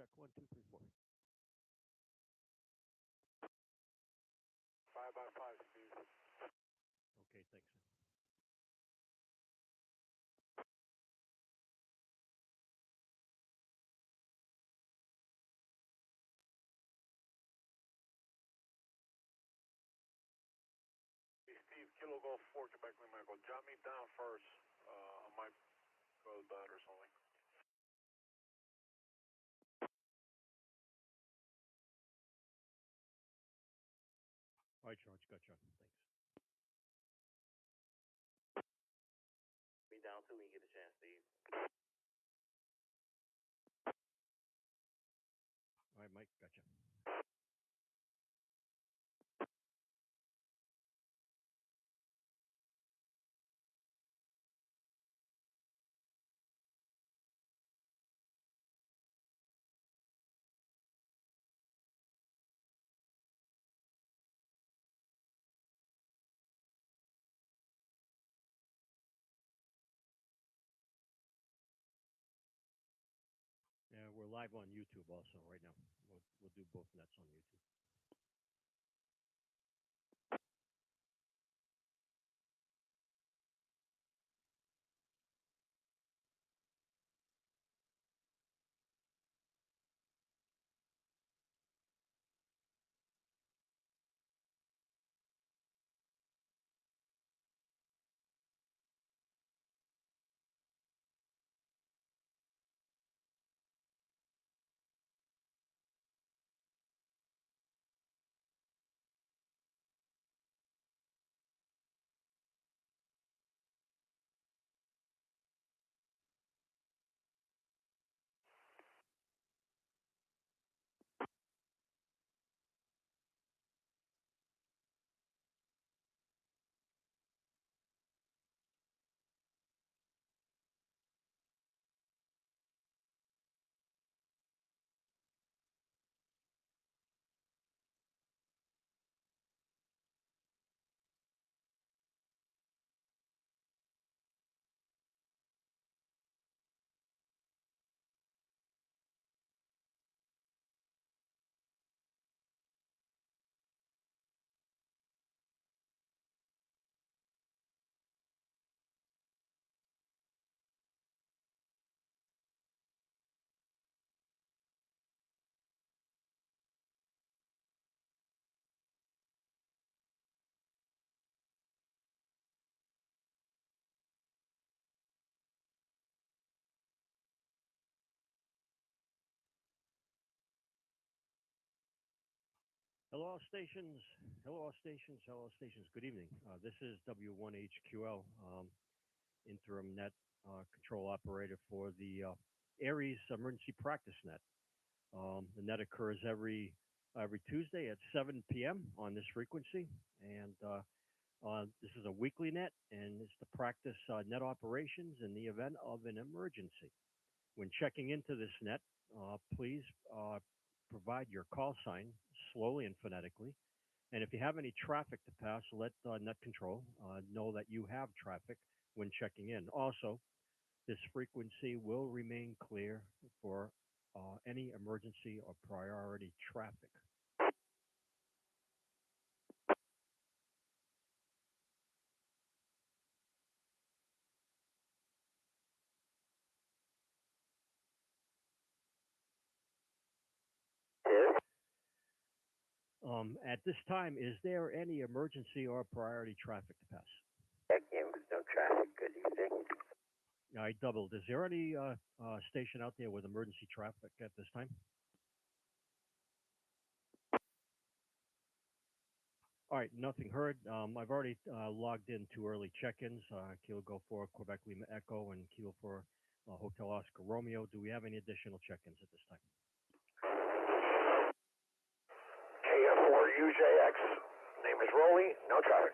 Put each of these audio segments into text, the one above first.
check. 1, 2, 3, 4. 5 by 5, Steve. Okay, thanks. Steve, Kilo Golf 4, Quebec Lima Echo. Jot me down first. I might go to bed or something. All right, George, gotcha. Thanks. Me down too when you get a chance, Steve. All right, Mike, gotcha. Yeah, we're live on YouTube also right now. We'll do both nets on YouTube. Hello, all stations. Hello, all stations. Hello, all stations. Good evening. This is W1HQL, interim net control operator for the Aries Emergency Practice Net. The net occurs every Tuesday at 7 p.m. on this frequency, and this is a weekly net, and it's to practice net operations in the event of an emergency. When checking into this net, please provide your call sign slowly and phonetically. And if you have any traffic to pass, let net control know that you have traffic when checking in. Also, this frequency will remain clear for any emergency or priority traffic. At this time, is there any emergency or priority traffic to pass? No traffic. Good evening. I doubled. Is there any station out there with emergency traffic at this time? All right, nothing heard. I've already logged in 2 early check-ins, Kilo Go 4, Quebec Lima Echo, and Kilo 4, Hotel Oscar Romeo. Do we have any additional check-ins at this time? KF4 UJX. Name is Rolly. No traffic.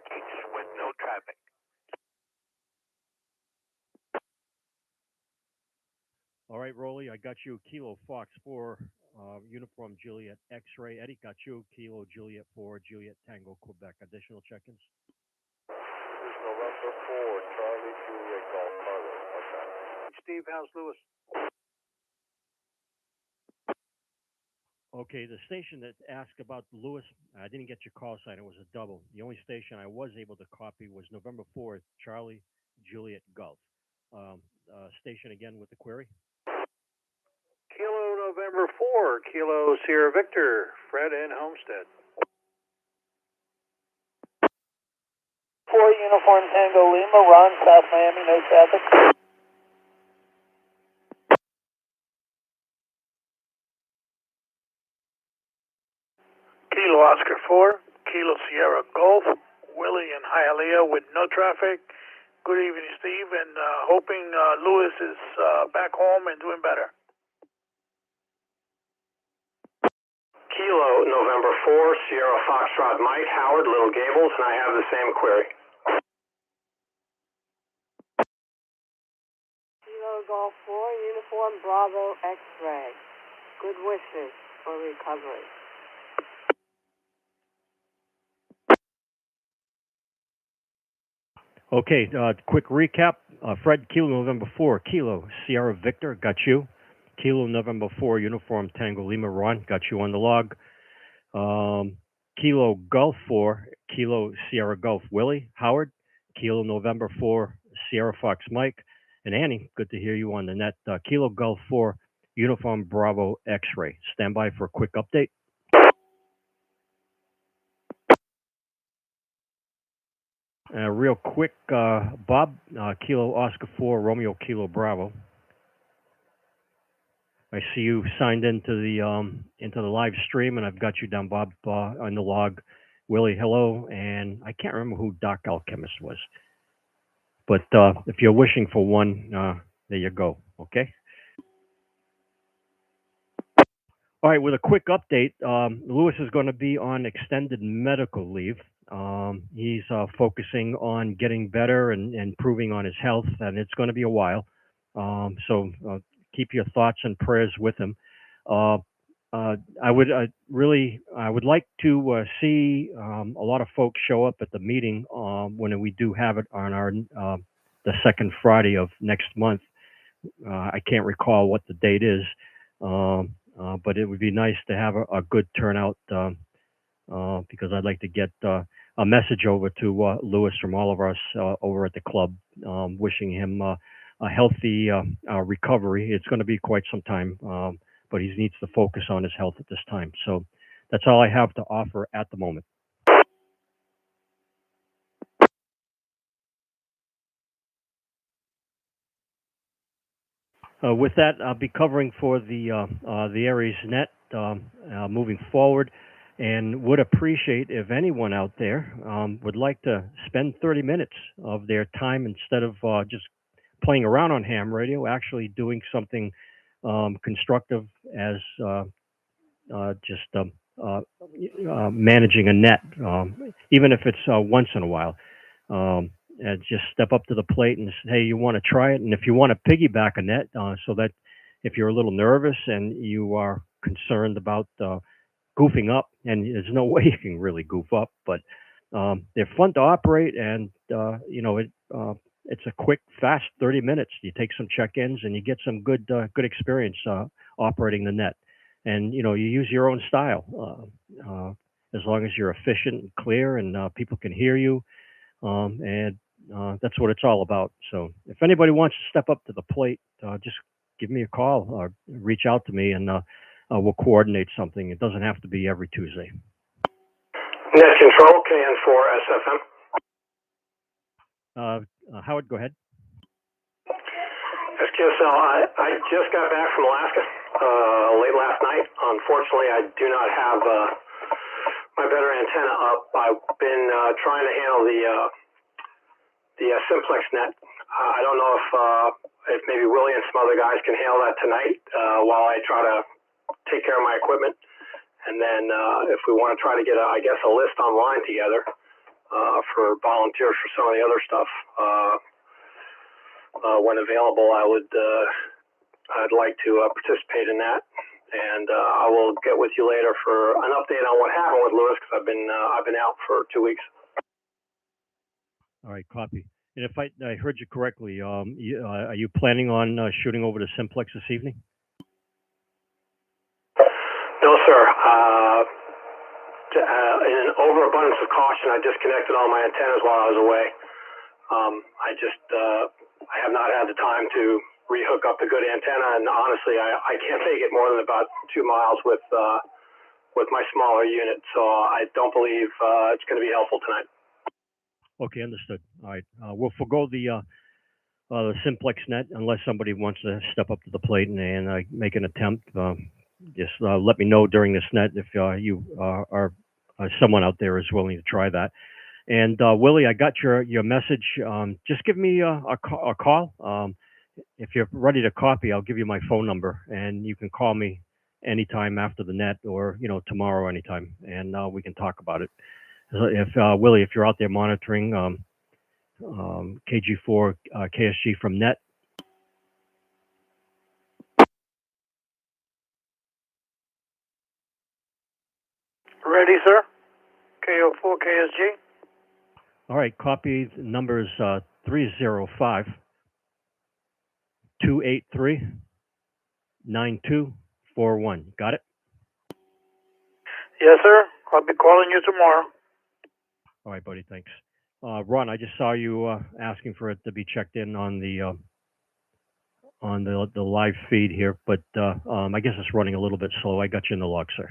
With no traffic. All right, Rolly, I got you. Kilo Fox 4, Uniform Juliet X-Ray. Eddie, got you. Kilo Juliet 4, Juliet Tango, Quebec. Additional check-ins? This is November 4, Charlie Juliet Golf Carlos. What's that? Steve, how's Lewis? Okay, the station that asked about Lewis, I didn't get your call sign. It was a double. The only station I was able to copy was November 4th, Charlie Juliet Golf. Station again with the query. Kilo November 4, Kilo Sierra Victor, Fred and Homestead. 4 Uniform Tango Lima, Ron, South Miami, no traffic. Kilo Oscar 4, Kilo Sierra Golf, Willie and Hialeah with no traffic. Good evening, Steve, and hoping Lewis is back home and doing better. Kilo November 4, Sierra Foxtrot Mike, Howard, Little Gables, and I have the same query. Kilo Golf 4, Uniform Bravo X-Ray. Good wishes for recovery. Okay, quick recap. Fred, Kilo November 4, Kilo Sierra Victor, got you. Kilo November 4, Uniform Tango Lima, Ron, got you on the log. Kilo Golf 4, Kilo Sierra Golf Willie, Howard. Kilo November 4, Sierra Fox Mike. And Annie, good to hear you on the net. Kilo Golf 4, Uniform Bravo X-Ray. Stand by for a quick update. Real quick, Bob, Kilo Oscar 4, Romeo Kilo Bravo. I see you signed into the live stream, and I've got you down, Bob, on the log. Willie, hello, and I can't remember who Doc Alchemist was, but if you're wishing for one, there you go. Okay. All right. With a quick update, Lewis is going to be on extended medical leave. He's focusing on getting better and improving on his health, and it's going to be a while. So keep your thoughts and prayers with him. I would like to see a lot of folks show up at the meeting when we do have it on our the second Friday of next month. I can't recall what the date is, but it would be nice to have a good turnout because I'd like to get a message over to Lewis from all of us over at the club, wishing him a healthy recovery. It's going to be quite some time, but he needs to focus on his health at this time. So that's all I have to offer at the moment. With that, I'll be covering for the Aries Net moving forward, and would appreciate if anyone out there would like to spend 30 minutes of their time instead of just playing around on ham radio, actually doing something constructive as just managing a net, even if it's once in a while. And just step up to the plate and say, hey, you want to try it? And if you want to piggyback a net, so that if you're a little nervous and you are concerned about goofing up, and there's no way you can really goof up, but they're fun to operate, and it's a quick, fast 30 minutes. You take some check-ins and you get some good experience operating the net, and you use your own style as long as you're efficient and clear, and people can hear you, and that's what it's all about. So if anybody wants to step up to the plate, just give me a call or reach out to me, and we'll coordinate something. It doesn't have to be every Tuesday. Net Control, KN4 SFM. Howard, go ahead. SQSL, I just got back from Alaska late last night. Unfortunately, I do not have my better antenna up. I've been trying to handle the simplex net. I don't know if maybe Willie and some other guys can handle that tonight while I try to take care of my equipment. And then if we want to try to get, a list online together for volunteers for some of the other stuff, when available, I'd like to participate in that. And I will get with you later for an update on what happened with Lewis, because I've been out for 2 weeks. All right, copy. And if I heard you correctly, are you planning on shooting over to Simplex this evening? No, sir. In an overabundance of caution, I disconnected all my antennas while I was away. I have not had the time to rehook up the good antenna, and honestly, I can't make it more than about 2 miles with my smaller unit, so I don't believe it's going to be helpful tonight. Okay, understood. All right, we'll forego the simplex net unless somebody wants to step up to the plate and make an attempt. Just let me know during this net if you are someone out there is willing to try that. And Willie, I got your message. Just give me a call. If you're ready to copy, I'll give you my phone number, and you can call me anytime after the net, or tomorrow anytime, and we can talk about it. If Willie, if you're out there monitoring KG4 KSG from net. Ready, sir? KO4 KSG. All right, copy. The number is 305-283-9241. Got it? Yes, sir. I'll be calling you tomorrow. All right, buddy. Thanks. Ron, I just saw you asking for it to be checked in on the live feed here, but I guess it's running a little bit slow. I got you in the log, sir.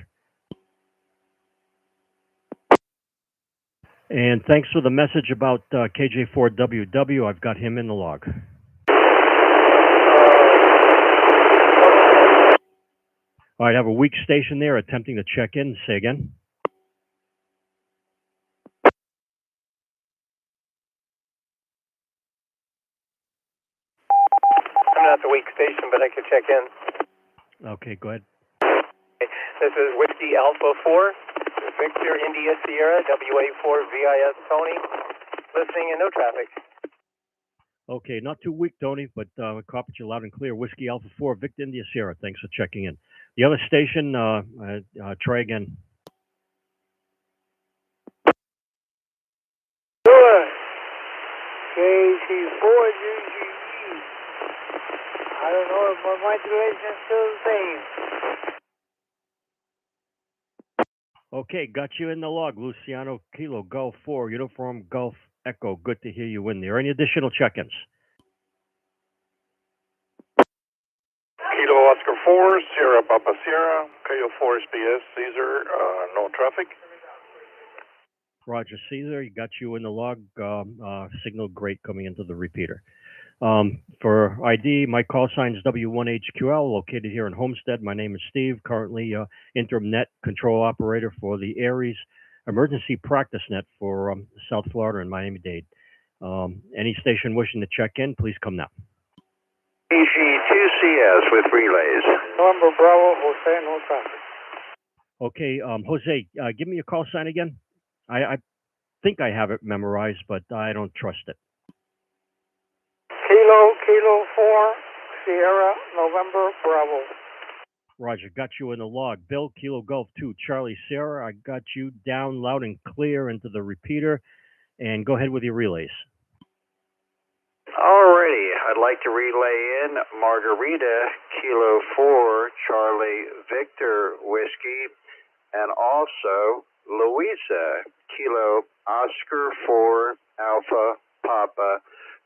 And thanks for the message about KJ4WW. I've got him in the log. All right, I have a weak station there attempting to check in. Say again. I'm not the weak station, but I can check in. Okay, go ahead. This is Whiskey Alpha 4, Victor India Sierra, WA4 VIS Tony, listening and no traffic. Okay, not too weak, Tony, but I copied you loud and clear. Whiskey Alpha 4, Victor India Sierra. Thanks for checking in. The other station, try again. Good. KG4 UGE. I don't know if my modulation's still the same. Okay, got you in the log. Luciano Kilo Golf 4, Uniform Golf Echo. Good to hear you in there. Any additional check-ins? Kilo Oscar 4, Sierra Papa Sierra, KO4 SBS, Caesar, no traffic. Roger, Caesar, got you in the log. Signal great coming into the repeater. For ID, my call sign is W1HQL, located here in Homestead. My name is Steve, currently interim net control operator for the ARES emergency practice net for South Florida and Miami-Dade. Any station wishing to check in, please come now. EG2CS with relays. November Bravo, Jose, no traffic. Okay, Jose, give me your call sign again. I think I have it memorized, but I don't trust it. Kilo 4, Sierra, November Bravo. Roger, got you in the log. Bill, Kilo Golf 2, Charlie Sierra, I got you down loud and clear into the repeater. And go ahead with your relays. Alrighty, I'd like to relay in Margarita, Kilo 4, Charlie Victor Whiskey, and also Louisa, Kilo Oscar 4, Alpha Papa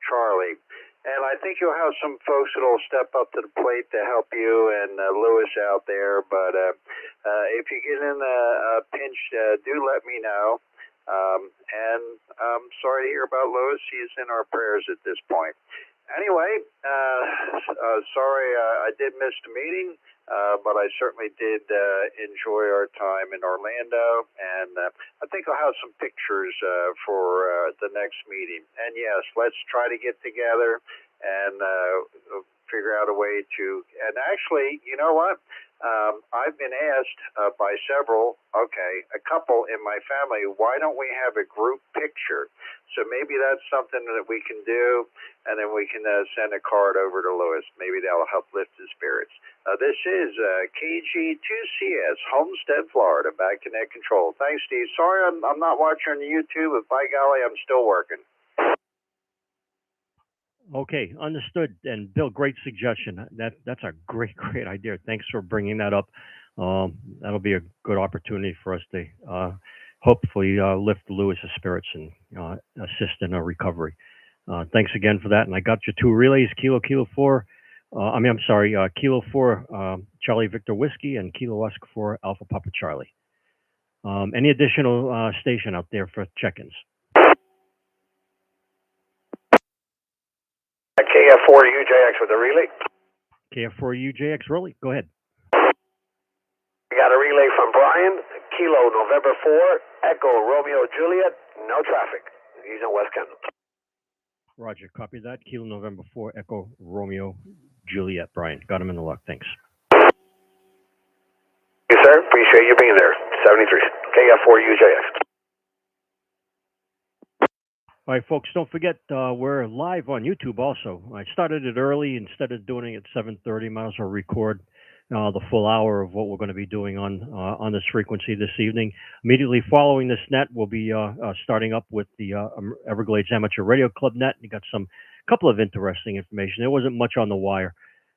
Charlie. And I think you'll have some folks that'll step up to the plate to help you and Lewis out there. But if you get in a pinch, do let me know. And I'm sorry to hear about Lewis. He's in our prayers at this point. Anyway, sorry I did miss the meeting, but I certainly did enjoy our time in Orlando, and I think I'll have some pictures for the next meeting. And yes, let's try to get together and figure out a way to, and actually, you know what? I've been asked by several, a couple in my family, why don't we have a group picture? So maybe that's something that we can do, and then we can send a card over to Lewis. Maybe that'll help lift his spirits. This is KG2CS, Homestead, Florida, back to net control. Thanks, Steve. Sorry I'm not watching on YouTube, but by golly, I'm still working. Okay, understood. And Bill, great suggestion. That's a great idea. Thanks for bringing that up. That'll be a good opportunity for us to hopefully lift Lewis's spirits and assist in a recovery. Thanks again for that. And I got your 2 relays, Kilo 4, Kilo 4 Charlie Victor Whiskey and Kilo Oscar 4 Alpha Papa Charlie. Any additional station out there for check-ins? KF4UJX with a relay. KF4UJX, really? Go ahead. We got a relay from Brian, Kilo November 4, Echo Romeo Juliet, no traffic. He's in West Kendall. Roger, copy that. Kilo November 4, Echo Romeo Juliet. Brian, got him in the log. Thanks. You, sir. Appreciate you being there. 73, KF4UJX. All right, folks, don't forget we're live on YouTube also. I started it early. Instead of doing it at 7:30, might as well record the full hour of what we're going to be doing on this frequency this evening. Immediately following this net, we'll be starting up with the Everglades Amateur Radio Club net. You got some couple of interesting information. There wasn't much on the wire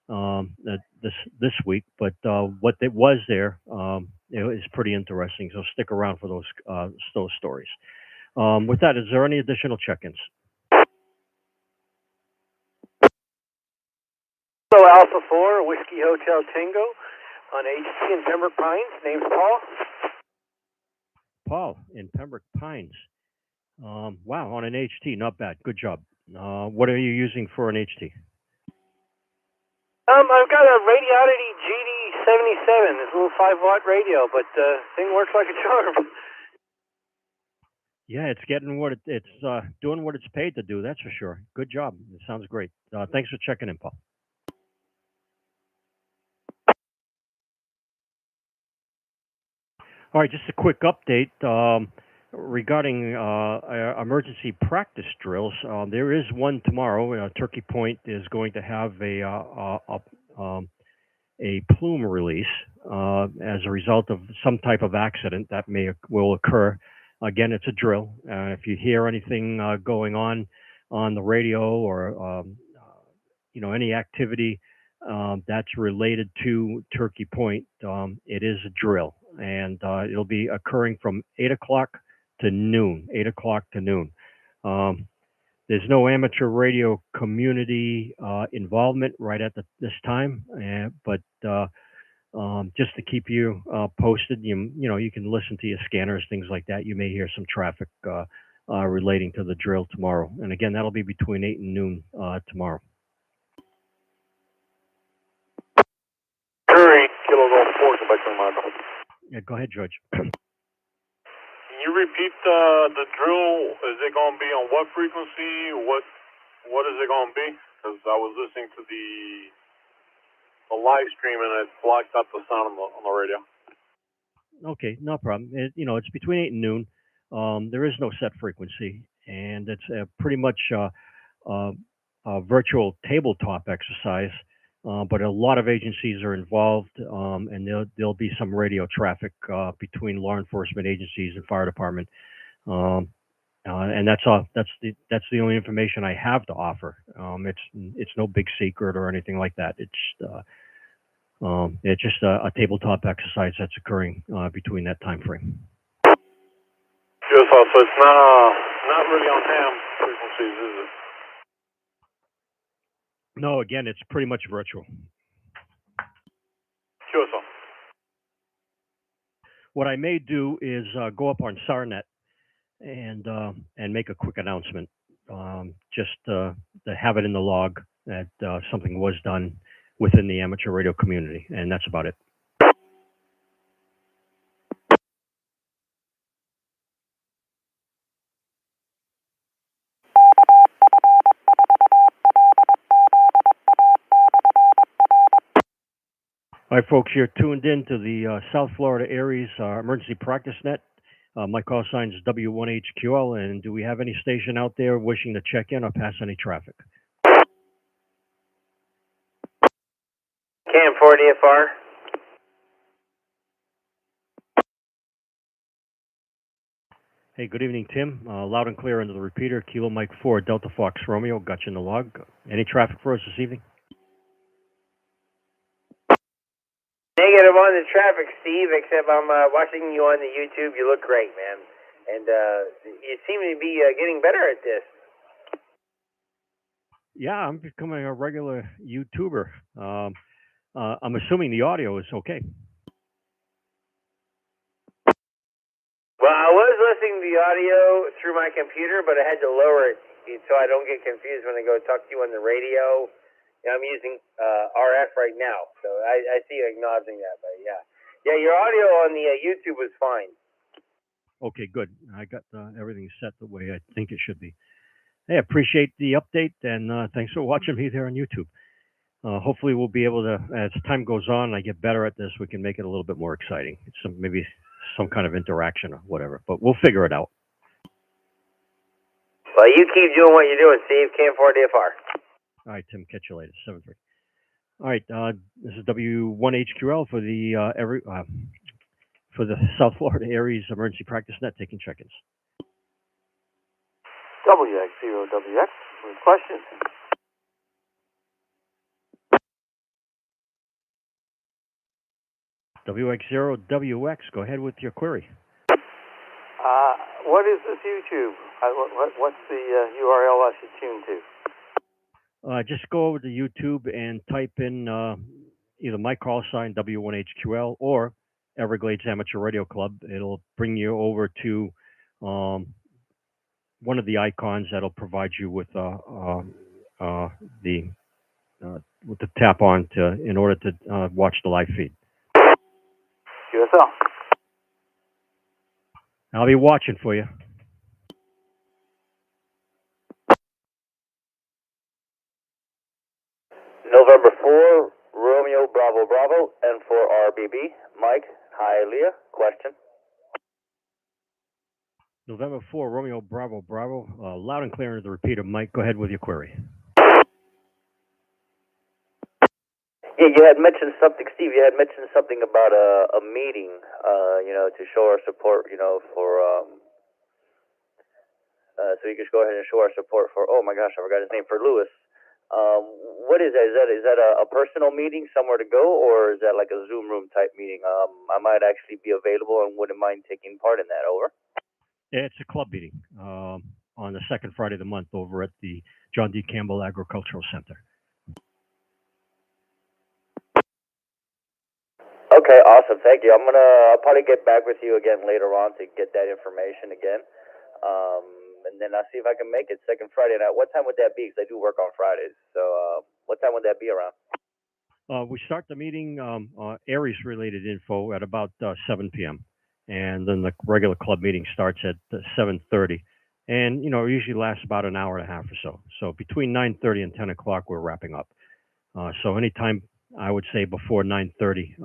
this week, but what it was there is pretty interesting. So stick around for those stories. With that, is there any additional check-ins? So Alpha 4, Whiskey Hotel Tango on HT in Pembroke Pines. Name's Paul. Paul in Pembroke Pines. Wow, on an HT, not bad. Good job. What are you using for an HT? I've got a Radiolity GD77, this little 5-watt radio, but thing works like a charm. Yeah, it's getting what it's doing what it's paid to do. That's for sure. Good job. It sounds great. Thanks for checking in, Paul. All right, just a quick update regarding emergency practice drills. There is one tomorrow. Turkey Point is going to have a plume release as a result of some type of accident that will occur. Again, it's a drill. If you hear anything going on the radio or any activity that's related to Turkey Point, it is a drill, and it'll be occurring from 8 o'clock to noon. 8 o'clock to noon. There's no amateur radio community involvement right at this time, but just to keep you posted, you can listen to your scanners, things like that. You may hear some traffic relating to the drill tomorrow. And again, that'll be between 8 and noon tomorrow. Curry, Kilo Golf 4, Quebec, Marco. Yeah, go ahead, George. Can you repeat the drill? Is it going to be on what frequency? What is it going to be? Because I was listening to the live stream and it blocked out the sound on the radio. Okay, no problem. It's between 8 and noon. There is no set frequency, and it's pretty much a virtual tabletop exercise. But a lot of agencies are involved, and there'll be some radio traffic between law enforcement agencies and fire department. And that's all. That's the only information I have to offer. It's no big secret or anything like that. It's just a tabletop exercise that's occurring between that time frame. Yes, so it's not really on ham frequencies, is it? No, again, it's pretty much virtual. Sure, sir. What I may do is go up on SARNet and make a quick announcement, just to have it in the log that something was done within the amateur radio community, and that's about it. All right, folks, you're tuned in to the South Florida Aries Emergency Practice Net. My call sign is W1HQL, and do we have any station out there wishing to check in or pass any traffic? KM4DFR. Hey, good evening, Tim. Loud and clear into the repeater. Kilo Mike 4, Delta Fox Romeo. Got you in the log. Any traffic for us this evening? Negative I'm on the traffic, Steve, except I'm watching you on the YouTube. You look great, man. And you seem to be getting better at this. Yeah, I'm becoming a regular YouTuber. I'm assuming the audio is okay. Well, I was listening to the audio through my computer, but I had to lower it so I don't get confused when I go talk to you on the radio. You know, I'm using RF right now, so I see you acknowledging that. But yeah, your audio on the YouTube was fine. Okay, good. I got everything set the way I think it should be. Hey, appreciate the update, and thanks for watching me there on YouTube. Hopefully, we'll be able to, as time goes on, and I get better at this, we can make it a little bit more exciting. Maybe some kind of interaction or whatever, but we'll figure it out. Well, you keep doing what you're doing, Steve. KM4DFR. All right, Tim. Catch you later. 7-3. All right, this is W1HQL for the South Florida Aries Emergency Practice Net taking check-ins. WX0WX with questions. WX0WX, go ahead with your query. What is this YouTube? What's the URL I should tune to? Just go over to YouTube and type in either my call sign, W1HQL, or Everglades Amateur Radio Club. It'll bring you over to one of the icons that'll provide you with the tap on in order to watch the live feed. QSL. I'll be watching for you. November 4, Romeo Bravo Bravo, N4 RBB. Mike, Hialeah, question. November 4, Romeo Bravo Bravo. Loud and clear into the repeater. Mike, go ahead with your query. Yeah, you had mentioned something, Steve. You had mentioned something about a meeting, to show our support, for, so you could go ahead and show our support for, oh my gosh, I forgot his name, for Lewis. What is that? Is that a personal meeting somewhere to go, or is that like a Zoom room type meeting? I might actually be available and wouldn't mind taking part in that. Over. Yeah, it's a club meeting on the second Friday of the month over at the John D. Campbell Agricultural Center. Okay, awesome. Thank you. I'll probably get back with you again later on to get that information again. And then I'll see if I can make it second Friday. Now, what time would that be? Because I do work on Fridays. So what time would that be around? We start the meeting, Aries-related info at about 7 p.m. And then the regular club meeting starts at 7:30. And, it usually lasts about an hour and a half or so. So between 9:30 and 10 o'clock, we're wrapping up. So anytime, I would say before 9:30,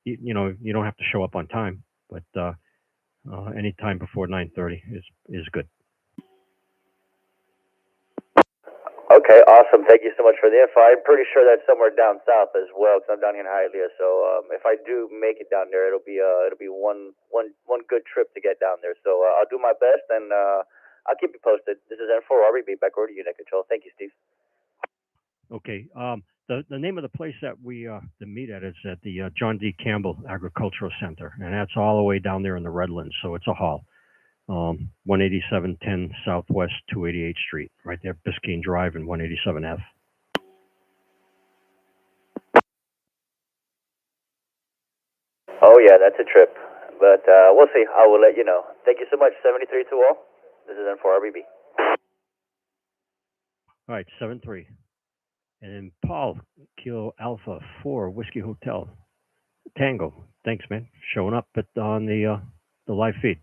you don't have to show up on time, but any time before 9:30 is good. Okay, awesome. Thank you so much for the info. I'm pretty sure that's somewhere down south as well, because I'm down here in Hialeah. So if I do make it down there, it'll be one good trip to get down there. So I'll do my best, and I'll keep you posted. This is N4 RBB, back over to Unit Control. Thank you, Steve. Okay. The name of the place that we meet at is at the John D. Campbell Agricultural Center, and that's all the way down there in the Redlands. So it's a hall, 18710 Southwest 288th Street, right there, Biscayne Drive and 187F. Oh yeah, that's a trip, but we'll see. I will let you know. Thank you so much. 73 to all. This is N4 RBB. All right, 7-3. And then Paul, Kilo Alpha 4, Whiskey Hotel, Tango. Thanks, man, showing up on the live feed.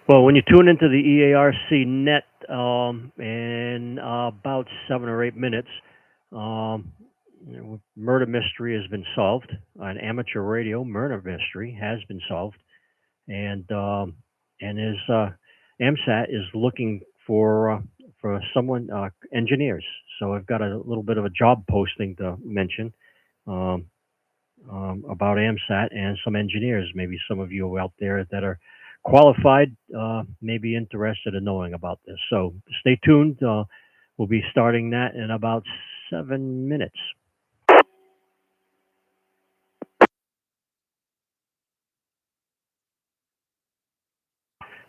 Well, when you tune into the EARC net in about 7 or 8 minutes, murder mystery has been solved. An amateur radio murder mystery has been solved, and his AMSAT is looking for for someone, engineers. So I've got a little bit of a job posting to mention um, about AMSAT and some engineers. Maybe some of you out there that are qualified may be interested in knowing about this. So stay tuned. We'll be starting that in about 7 minutes.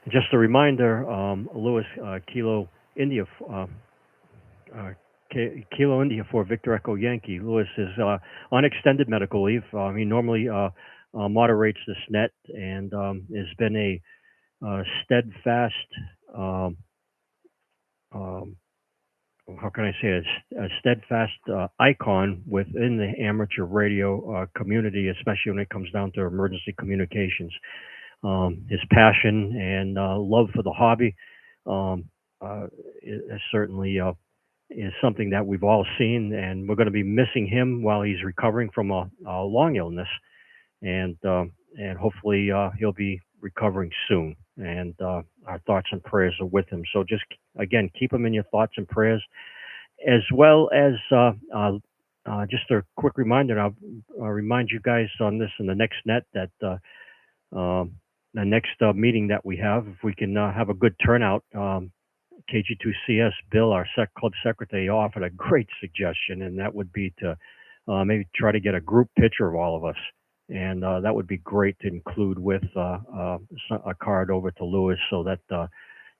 Just a reminder, Lewis, Kilo India, Kilo India for Victor Echo Yankee. Lewis is on extended medical leave. He normally moderates this net and has been a steadfast, how can I say it, a steadfast icon within the amateur radio community, especially when it comes down to emergency communications. His passion and love for the hobby is certainly is something that we've all seen, and we're going to be missing him while he's recovering from a long illness, and hopefully he'll be recovering soon. And our thoughts and prayers are with him. So just again, keep him in your thoughts and prayers, as well as just a quick reminder. I'll remind you guys on this in the next net that the next meeting that we have, if we can have a good turnout. KG2CS Bill, our club secretary, offered a great suggestion, and that would be to maybe try to get a group picture of all of us, and that would be great to include with a card over to Lewis, so that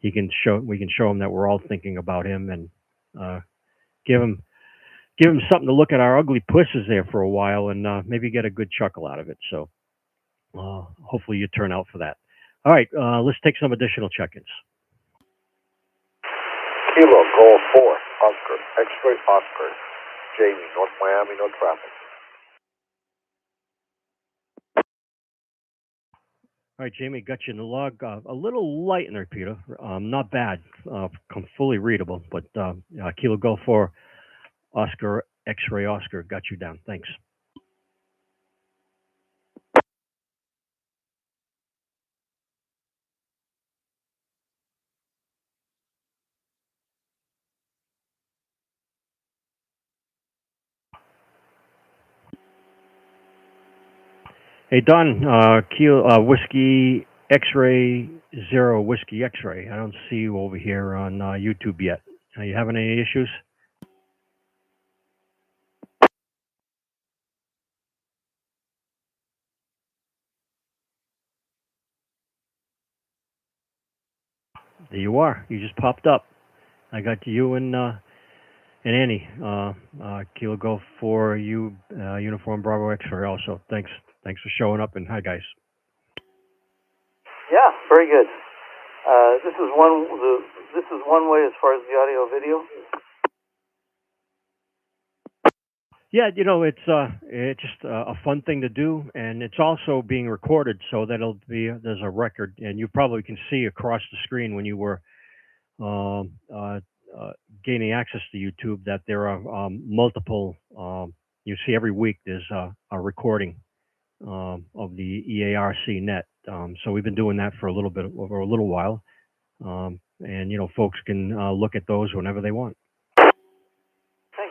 we can show him that we're all thinking about him, and give him something to look at our ugly pusses there for a while, and maybe get a good chuckle out of it. So hopefully you turn out for that. All right, let's take some additional check-ins. Kilo, Golf 4, Oscar, X-ray Oscar, Jamie, North Miami, no traffic. All right, Jamie, got you in the log. A little light in the repeater, not bad, fully readable, but Kilo Golf 4, Oscar, X-ray Oscar, got you down. Thanks. Hey, Don, Whiskey X-ray 0, Whiskey X-ray. I don't see you over here on YouTube yet. Are you having any issues? There you are. You just popped up. I got you and Annie. Kilo Golf for you, Uniform Bravo X-ray also. Thanks for showing up, and hi, guys. Yeah, very good. This is one way as far as the audio video. Yeah, it's just a fun thing to do, and it's also being recorded, so that there's a record, and you probably can see across the screen when you were gaining access to YouTube that there are multiple. You see every week there's a recording of the EARC net. So we've been doing that for over a little while, and folks can look at those whenever they want. Thank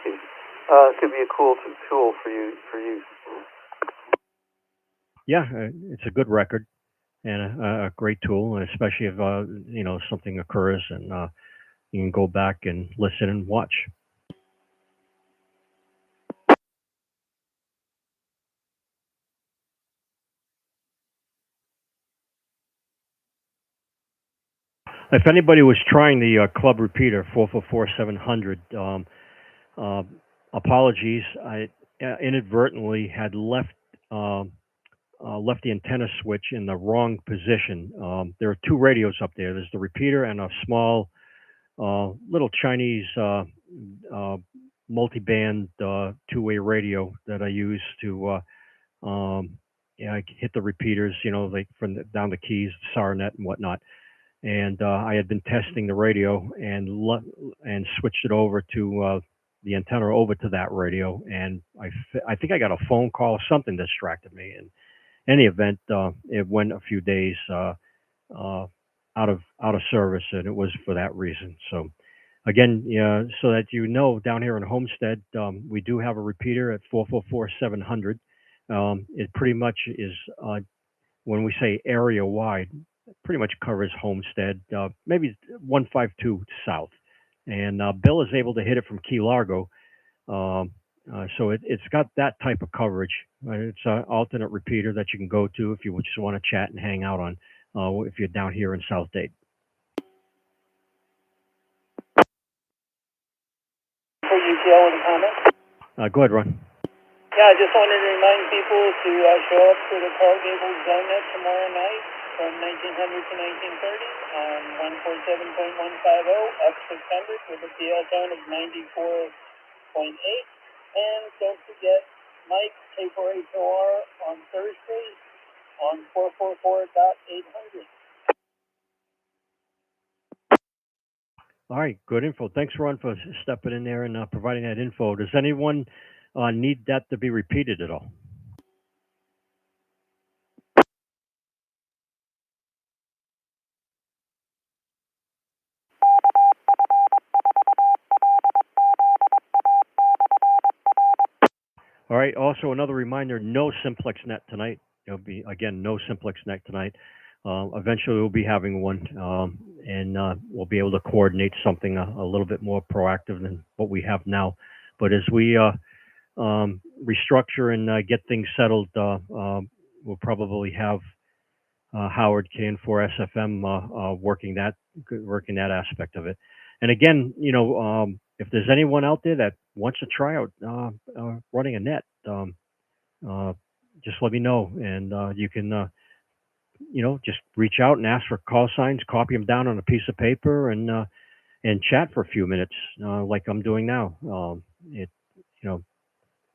you. It could be a cool tool for you. Yeah, it's a good record and a great tool, especially if something occurs and you can go back and listen and watch. If anybody was trying the club repeater 444-700, apologies. I inadvertently had left the antenna switch in the wrong position. There are two radios up there. There's the repeater and a small little Chinese multi-band two-way radio that I use to hit the repeaters, like down the keys, SARnet and whatnot. And I had been testing the radio and switched it over to the antenna over to that radio, and I think I got a phone call. Something distracted me. In any event, it went a few days out of service, and it was for that reason. So Again, so that you know, down here in Homestead, we do have a repeater at 444-700. It pretty much is, when we say area wide, it pretty much covers Homestead, maybe 152 south. And Bill is able to hit it from Key Largo. So it's got that type of coverage. It's an alternate repeater that you can go to if you just want to chat and hang out on, if you're down here in South Dade. For UTL with a comment? Go ahead, Ron. Yeah, I just wanted to remind people to show up for the Carl Gables Donut tomorrow night from 1900 to 1930 on 147.150 up 600 with a PL tone of 94.8. And don't forget Mike K4HOR on Thursday on 444.800. All right, good info. Thanks, Ron, for stepping in there and providing that info. Does anyone need that to be repeated at all? All right, also another reminder, no simplex net tonight. There'll be, again, no simplex net tonight. Eventually we'll be having one, and we'll be able to coordinate something a little bit more proactive than what we have now. But as we restructure and get things settled, we'll probably have Howard KN4 SFM working that aspect of it. And again, if there's anyone out there that wants to try out running a net, just let me know, and you can just reach out and ask for call signs, copy them down on a piece of paper, and chat for a few minutes, like I'm doing now.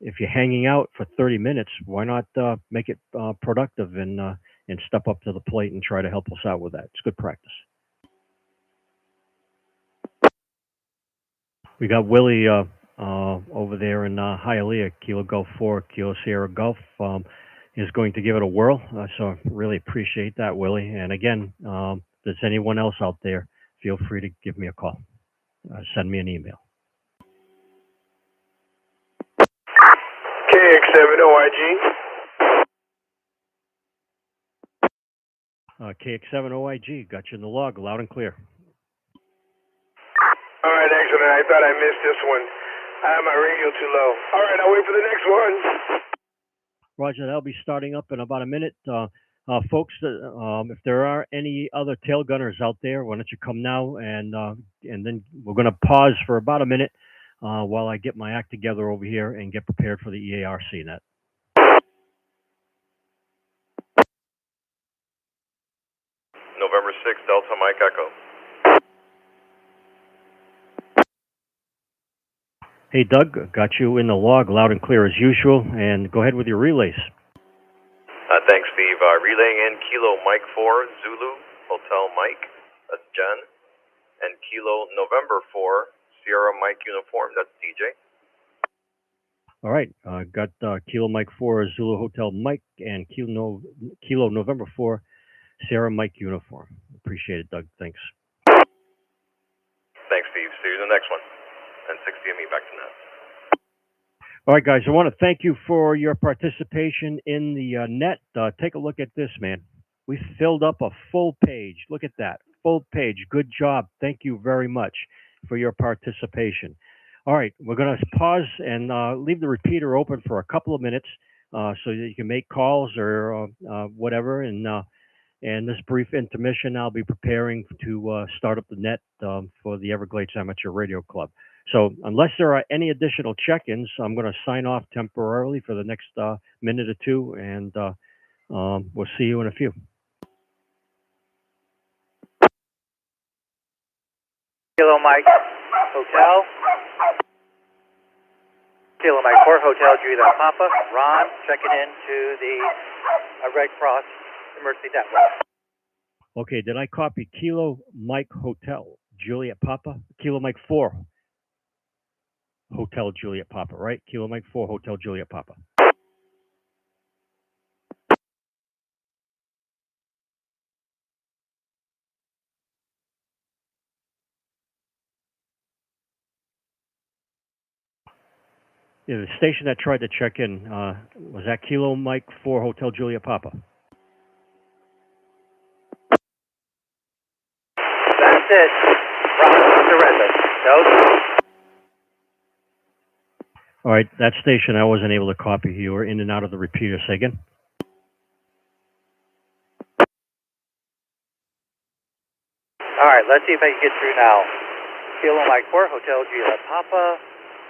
If you're hanging out for 30 minutes, why not make it productive and step up to the plate and try to help us out with that? It's good practice. We got Willie over there in Hialeah, Kilo Golf 4, Kilo Sierra Golf, is going to give it a whirl. So really appreciate that, Willie. And again, if there's anyone else out there, feel free to give me a call. Send me an email. KX7OIG. KX7OIG, got you in the log, loud and clear. All right, excellent. I thought I missed this one. I have my radio too low. All right, I'll wait for the next one. Roger, that'll be starting up in about a minute. Folks, if there are any other tail gunners out there, why don't you come now, and then we're going to pause for about a minute while I get my act together over here and get prepared for the EARC net. November 6th, Delta Mike Echo. Hey, Doug, got you in the log, loud and clear as usual, and go ahead with your relays. Thanks, Steve. Relaying in Kilo Mike 4, Zulu, Hotel Mike, that's Jen, and Kilo November 4, Sierra Mike Uniform, that's DJ. All right, got Kilo Mike 4, Zulu Hotel Mike, and Kilo November 4, Sierra Mike Uniform. Appreciate it, Doug. Thanks. Thanks, Steve. See you in the next one. And 6DME back to net. All right, guys, I want to thank you for your participation in the net. Take a look at this, man. We filled up a full page. Look at that. Full page. Good job. Thank you very much for your participation. All right, we're going to pause and leave the repeater open for a couple of minutes so that you can make calls or whatever. And this brief intermission, I'll be preparing to start up the net for the Everglades Amateur Radio Club. So unless there are any additional check-ins, I'm going to sign off temporarily for the next minute or two, and we'll see you in a few. Kilo Mike Hotel. Kilo Mike 4 Hotel Juliet Papa. Ron checking into the Red Cross Emergency Network. Okay, did I copy Kilo Mike Hotel Juliet Papa? Kilo Mike 4 Hotel Juliet Papa, right? Kilo Mike 4 Hotel Juliet Papa. The station that tried to check in, was that Kilo Mike 4 Hotel Juliet Papa? That's it. Ron, surrender. No. All right, that station I wasn't able to copy. You were in and out of the repeater. Say again. All right, let's see if I can get through now. Kilo Mike 4, Hotel Juliet Papa,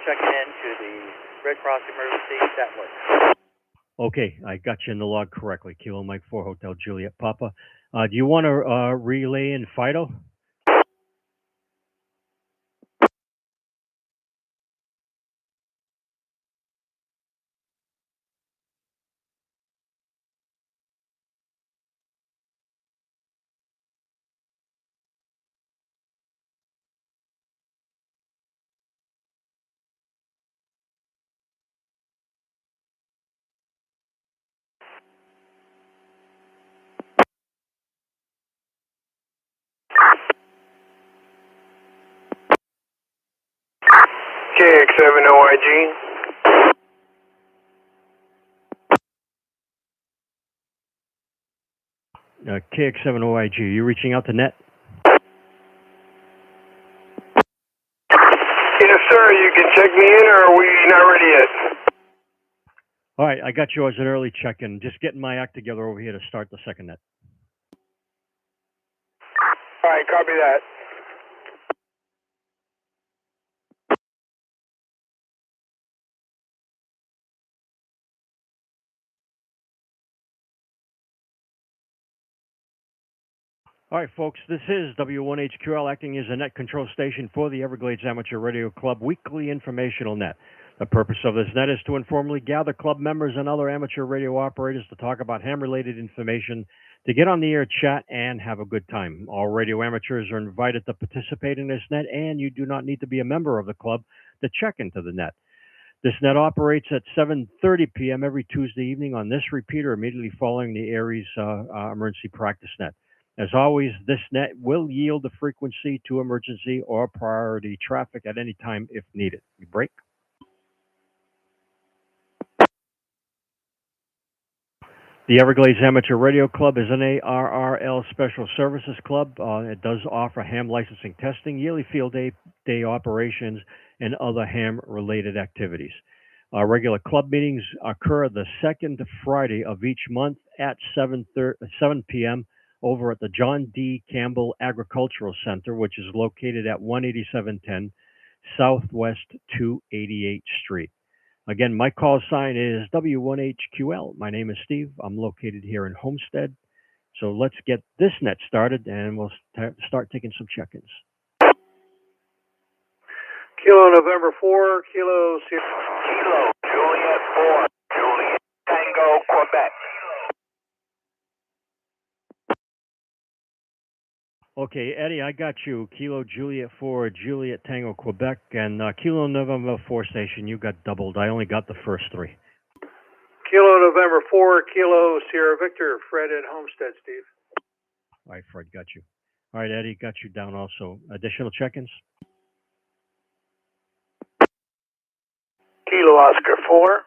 checking in to the Red Cross Emergency Network. Okay, I got you in the log correctly. Kilo Mike 4 Hotel Juliet Papa. Do you want to relay in Fido? KX7OIG. KX7OIG, are you reaching out to net? Yes, sir. You can check me in, or are we not ready yet? All right, I got you as an early check-in. Just getting my act together over here to start the second net. All right, copy that. All right, folks, this is W1HQL acting as a net control station for the Everglades Amateur Radio Club weekly informational net. The purpose of this net is to informally gather club members and other amateur radio operators to talk about ham-related information, to get on the air, chat, and have a good time. All radio amateurs are invited to participate in this net, and you do not need to be a member of the club to check into the net. This net operates at 7:30 p.m. every Tuesday evening on this repeater immediately following the Aries emergency practice net. As always, this net will yield the frequency to emergency or priority traffic at any time if needed. We break. The Everglades Amateur Radio Club is an ARRL Special Services Club. It does offer ham licensing testing, yearly field day operations, and other ham-related activities. Regular club meetings occur the second Friday of each month at 7 p.m. over at the John D. Campbell Agricultural Center, which is located at 18710 Southwest 288th Street. Again, my call sign is W1HQL. My name is Steve. I'm located here in Homestead. So let's get this net started, and we'll start taking some check-ins. Kilo November 4, Kilo Juliet 4, Juliet Tango, Quebec. Okay, Eddie, I got you. Kilo Juliet 4, Juliet Tango, Quebec, and Kilo November 4 station, you got doubled. I only got the first three. Kilo November 4, Kilo Sierra Victor, Fred at Homestead, Steve. All right, Fred, got you. All right, Eddie, got you down also. Additional check-ins? Kilo Oscar 4,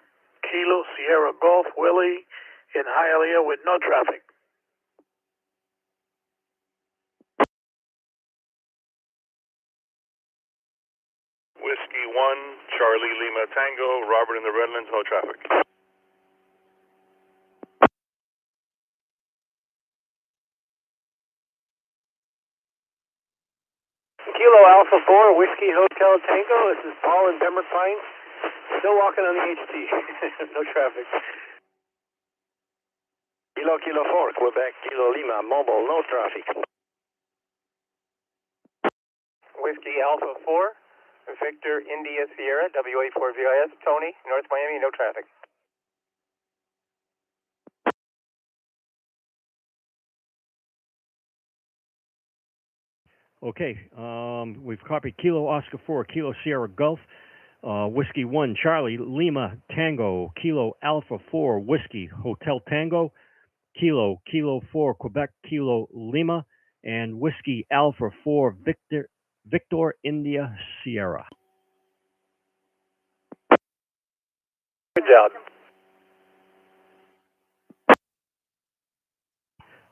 Kilo Sierra Golf Willie in Hialeah with no traffic. Whiskey 1, Charlie Lima Tango, Robert in the Redlands, no traffic. Kilo Alpha 4, Whiskey Hotel Tango. This is Paul in Pembroke Pines. Still walking on the HT. No traffic. Kilo 4, Quebec, Kilo Lima, mobile, no traffic. Whiskey Alpha 4, Victor India Sierra, WA4VIS, Tony, North Miami, no traffic. Okay, we've copied Kilo Oscar 4, Kilo Sierra Golf, Whiskey 1, Charlie Lima Tango, Kilo Alpha 4, Whiskey Hotel Tango, Kilo 4, Quebec, Kilo Lima, and Whiskey Alpha 4, Victor India Sierra. Good job.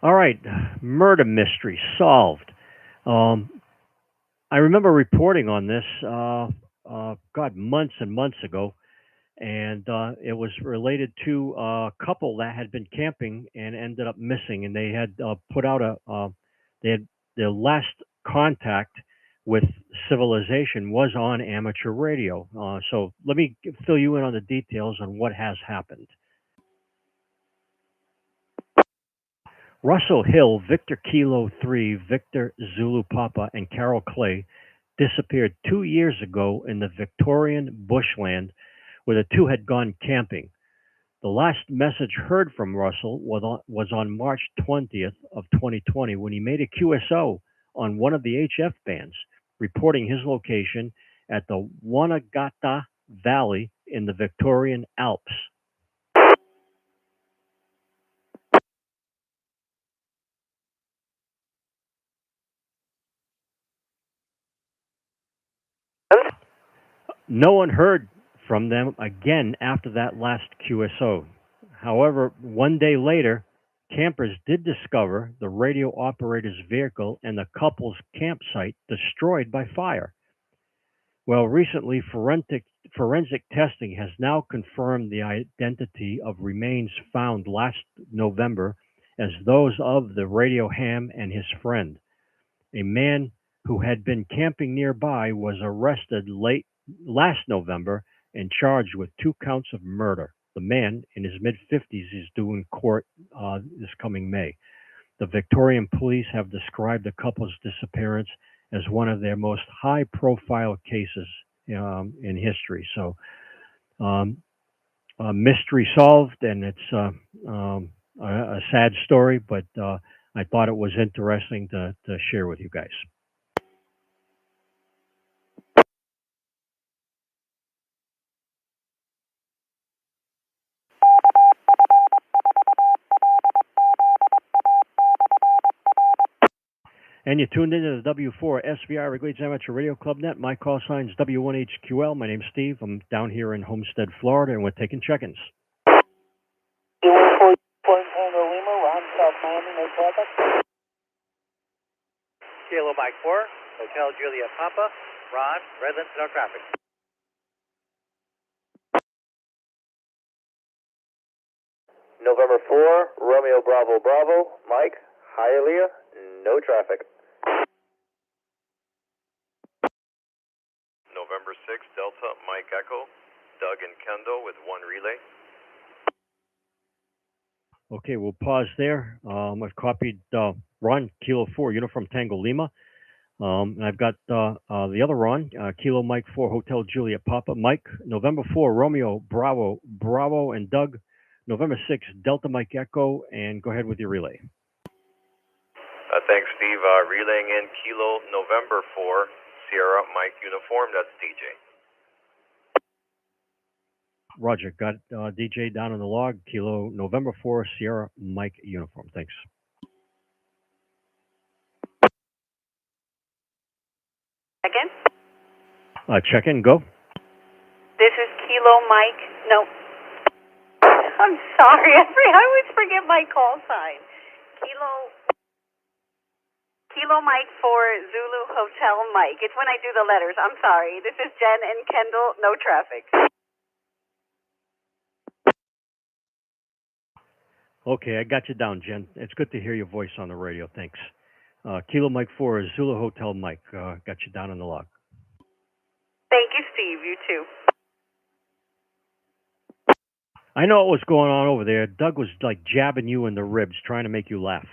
All right, murder mystery solved. I remember reporting on this, months and months ago, and it was related to a couple that had been camping and ended up missing, and they had put out they had their last contact with civilization was on amateur radio. So let me fill you in on the details on what has happened. Russell Hill, Victor Kilo 3, Victor Zulu Papa, and Carol Clay disappeared 2 years ago in the Victorian bushland where the two had gone camping. The last message heard from Russell was on March 20th of 2020 when he made a QSO on one of the HF bands, reporting his location at the Wanagata Valley in the Victorian Alps. No one heard from them again after that last QSO. However, 1 day later, campers did discover the radio operator's vehicle and the couple's campsite destroyed by fire. Well, recently, forensic testing has now confirmed the identity of remains found last November as those of the radio ham and his friend. A man who had been camping nearby was arrested last November and charged with 2 counts of murder. The man, in his mid-50s, is due in court this coming May. The Victorian police have described the couple's disappearance as one of their most high-profile cases in history. So, mystery solved, and it's a sad story, but I thought it was interesting to share with you guys. And you tuned into the W4 SVI Everglades Amateur Radio Club Net. My call sign is W1HQL. My name's Steve. I'm down here in Homestead, Florida, and we're taking check-ins. Tango Lima, Ron, South Miami, no traffic. Kilo Mike 4, Hotel Julia Papa, Ron, Redlands, no traffic. November 4, Romeo Bravo Bravo, Mike, Hialeah, no traffic. November 6, Delta, Mike Echo, Doug and Kendall with 1 relay. Okay, we'll pause there. I've copied Ron, Kilo 4, Uniform Tango Lima. And I've got the other Ron, Kilo Mike 4, Hotel Julia Papa. Mike, November 4, Romeo Bravo Bravo, and Doug, November 6, Delta Mike Echo, and go ahead with your relay. Thanks, Steve. Relaying in Kilo November 4, Sierra Mike Uniform, that's DJ. Roger, got DJ down on the log, Kilo November 4, Sierra Mike Uniform. Thanks. Again? Check in, go. This is Kilo Mike. No. I'm sorry. I always forget my call sign. Kilo Mike 4, Zulu Hotel Mike. It's when I do the letters. I'm sorry. This is Jen and Kendall. No traffic. Okay, I got you down, Jen. It's good to hear your voice on the radio. Thanks. Kilo Mike 4, Zulu Hotel Mike. Got you down on the log. Thank you, Steve. You too. I know what was going on over there. Doug was like jabbing you in the ribs, trying to make you laugh.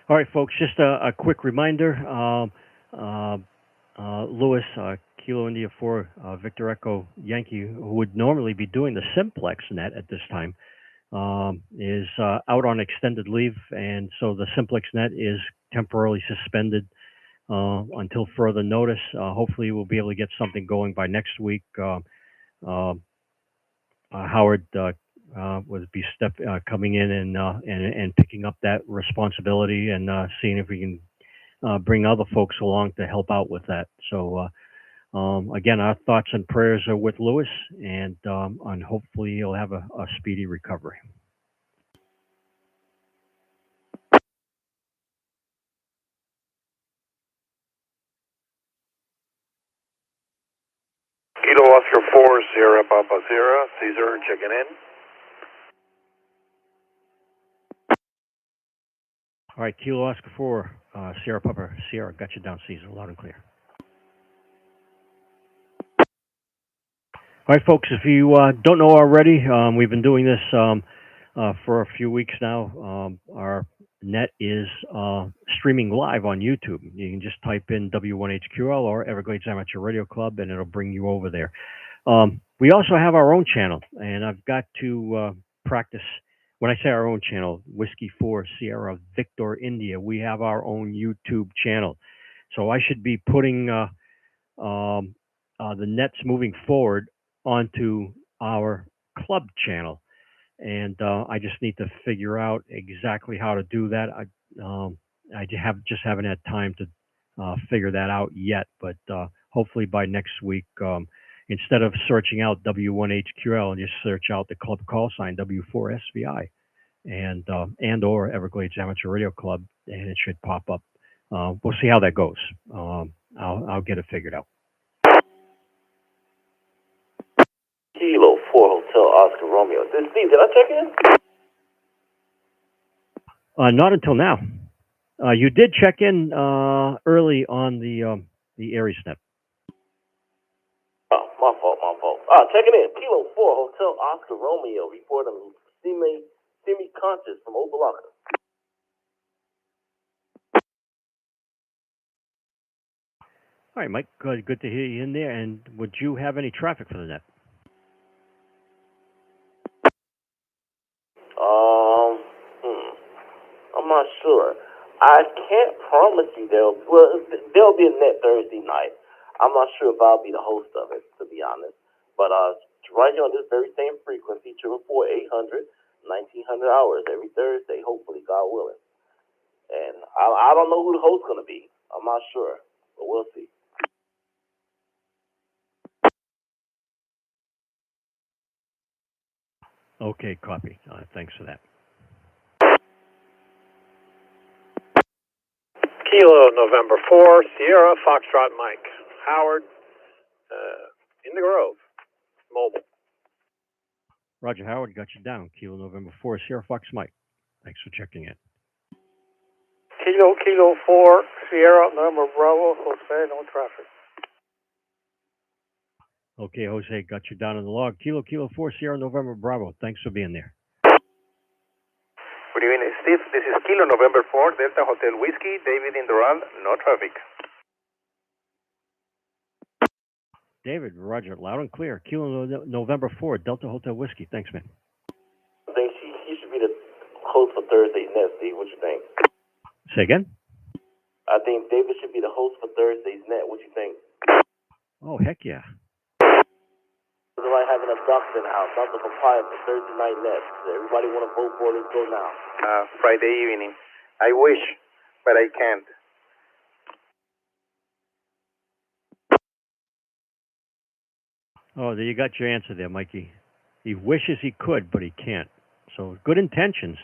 All right, folks, just a quick reminder. Lewis, Kilo India 4, Victor Echo Yankee, who would normally be doing the Simplex net at this time, is out on extended leave, and so the Simplex net is temporarily suspended until further notice. Hopefully we'll be able to get something going by next week. Howard would be coming in and picking up that responsibility and seeing if we can bring other folks along to help out with that. So again, our thoughts and prayers are with Lewis, and hopefully he'll have a speedy recovery. Kilo Oscar 4, Sierra Papa Sierra, Caesar checking in. All right, Kilo Oscar 4, Sierra Papa Sierra, got you down, Caesar, loud and clear. All right, folks, if you don't know already, we've been doing this for a few weeks now. Our net is streaming live on YouTube. You can just type in W1HQL or Everglades Amateur Radio Club, and it'll bring you over there. We also have our own channel, and I've got to practice. When I say our own channel, Whiskey 4 Sierra Victor India, we have our own YouTube channel. So I should be putting the nets moving forward onto our club channel, and I just need to figure out exactly how to do that. I just haven't had time to figure that out yet, but hopefully by next week, instead of searching out W1HQL, just search out the club call sign W4SVI and or Everglades Amateur Radio Club, and it should pop up. We'll see how that goes. I'll get it figured out. Kilo 4 Hotel Oscar Romeo. Steve, did I check in? Not until now. You did check in early on the Aries net. Oh, my fault. Checking in. Kilo 4 Hotel Oscar Romeo reporting semi-conscious from Opa-locka. All right, Mike, good to hear you in there. And would you have any traffic for the net? I'm not sure. I can't promise you there'll be a net Thursday night. I'm not sure if I'll be the host of it, to be honest. But right here on this very same frequency, 44800, 1900 hours every Thursday, hopefully, God willing. And I don't know who the host's going to be. I'm not sure, but we'll see. Okay, copy. Thanks for that. Kilo November 4, Sierra Foxtrot Mike. Howard, in the Grove, mobile. Roger, Howard, got you down. Kilo November 4, Sierra Fox Mike. Thanks for checking in. Kilo 4, Sierra November Bravo, Jose, no traffic. Okay, Jose, got you down in the log. Kilo 4, Sierra November Bravo. Thanks for being there. Good evening, Steve. This is Kilo November 4, Delta Hotel Whiskey, David in Doral, no traffic. David, Roger, loud and clear. Kilo November 4, Delta Hotel Whiskey. Thanks, man. I think he should be the host for Thursday's net, Steve. What you think? Say again? I think David should be the host for Thursday's net. What you think? Oh, heck yeah. It's like having a doctor in the house. Doctor compliant for Thursday night net. Everybody want to vote for it. Let's go now. Friday evening. I wish, but I can't. Oh, you got your answer there, Mikey. He wishes he could, but he can't. So good intentions.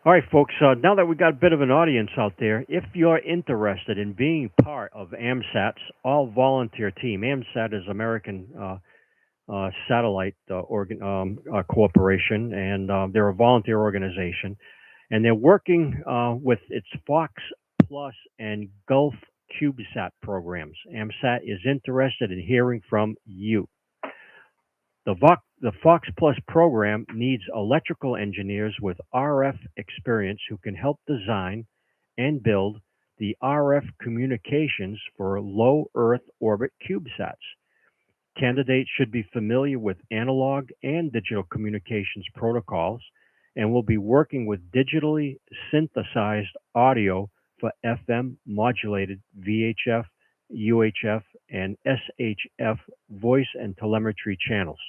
All right, folks, now that we got a bit of an audience out there, if you're interested in being part of AMSAT's all-volunteer team, AMSAT is American Satellite Corporation, and they're a volunteer organization, and they're working with its Fox Plus and Gulf CubeSat programs. AMSAT is interested in hearing from you. The Fox Plus program needs electrical engineers with RF experience who can help design and build the RF communications for low Earth orbit CubeSats. Candidates should be familiar with analog and digital communications protocols and will be working with digitally synthesized audio for FM modulated VHF UHF, and SHF voice and telemetry channels.